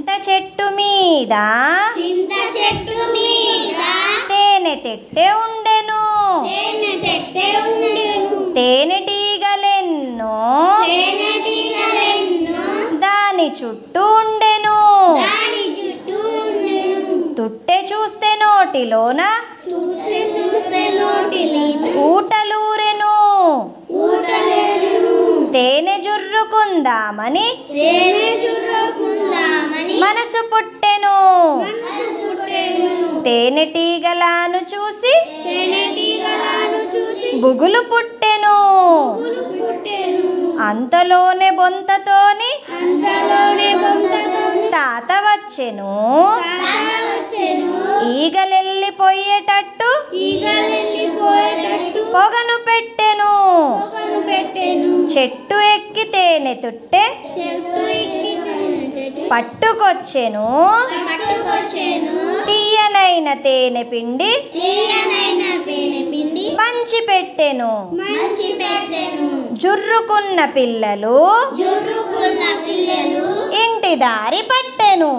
చింత చెట్టు మీద తేనె తెట్టె ఉండెను తేనెటీగలెన్నో దాని చుట్టూ ఉండెను తుట్టె చూస్తే నోటిలోన ఊటలూరెను తేనె జుర్రుకుందామని మనసు పుట్టెను తేనెటీగలను చూసి బుగులు పుట్టెను అంతలోనే బొంతతోని తాత వచ్చెను ఈగలెళ్ళిపోయేటట్టు పొగను పెట్టెను చెట్టు ఎక్కి తేనె తుట్టె పట్టుకొచ్చెను తీయనైన తేనె పిండి పంచి పెట్టెను జుర్రుకున్న పిల్లలు ఇంటి దారి పట్టెను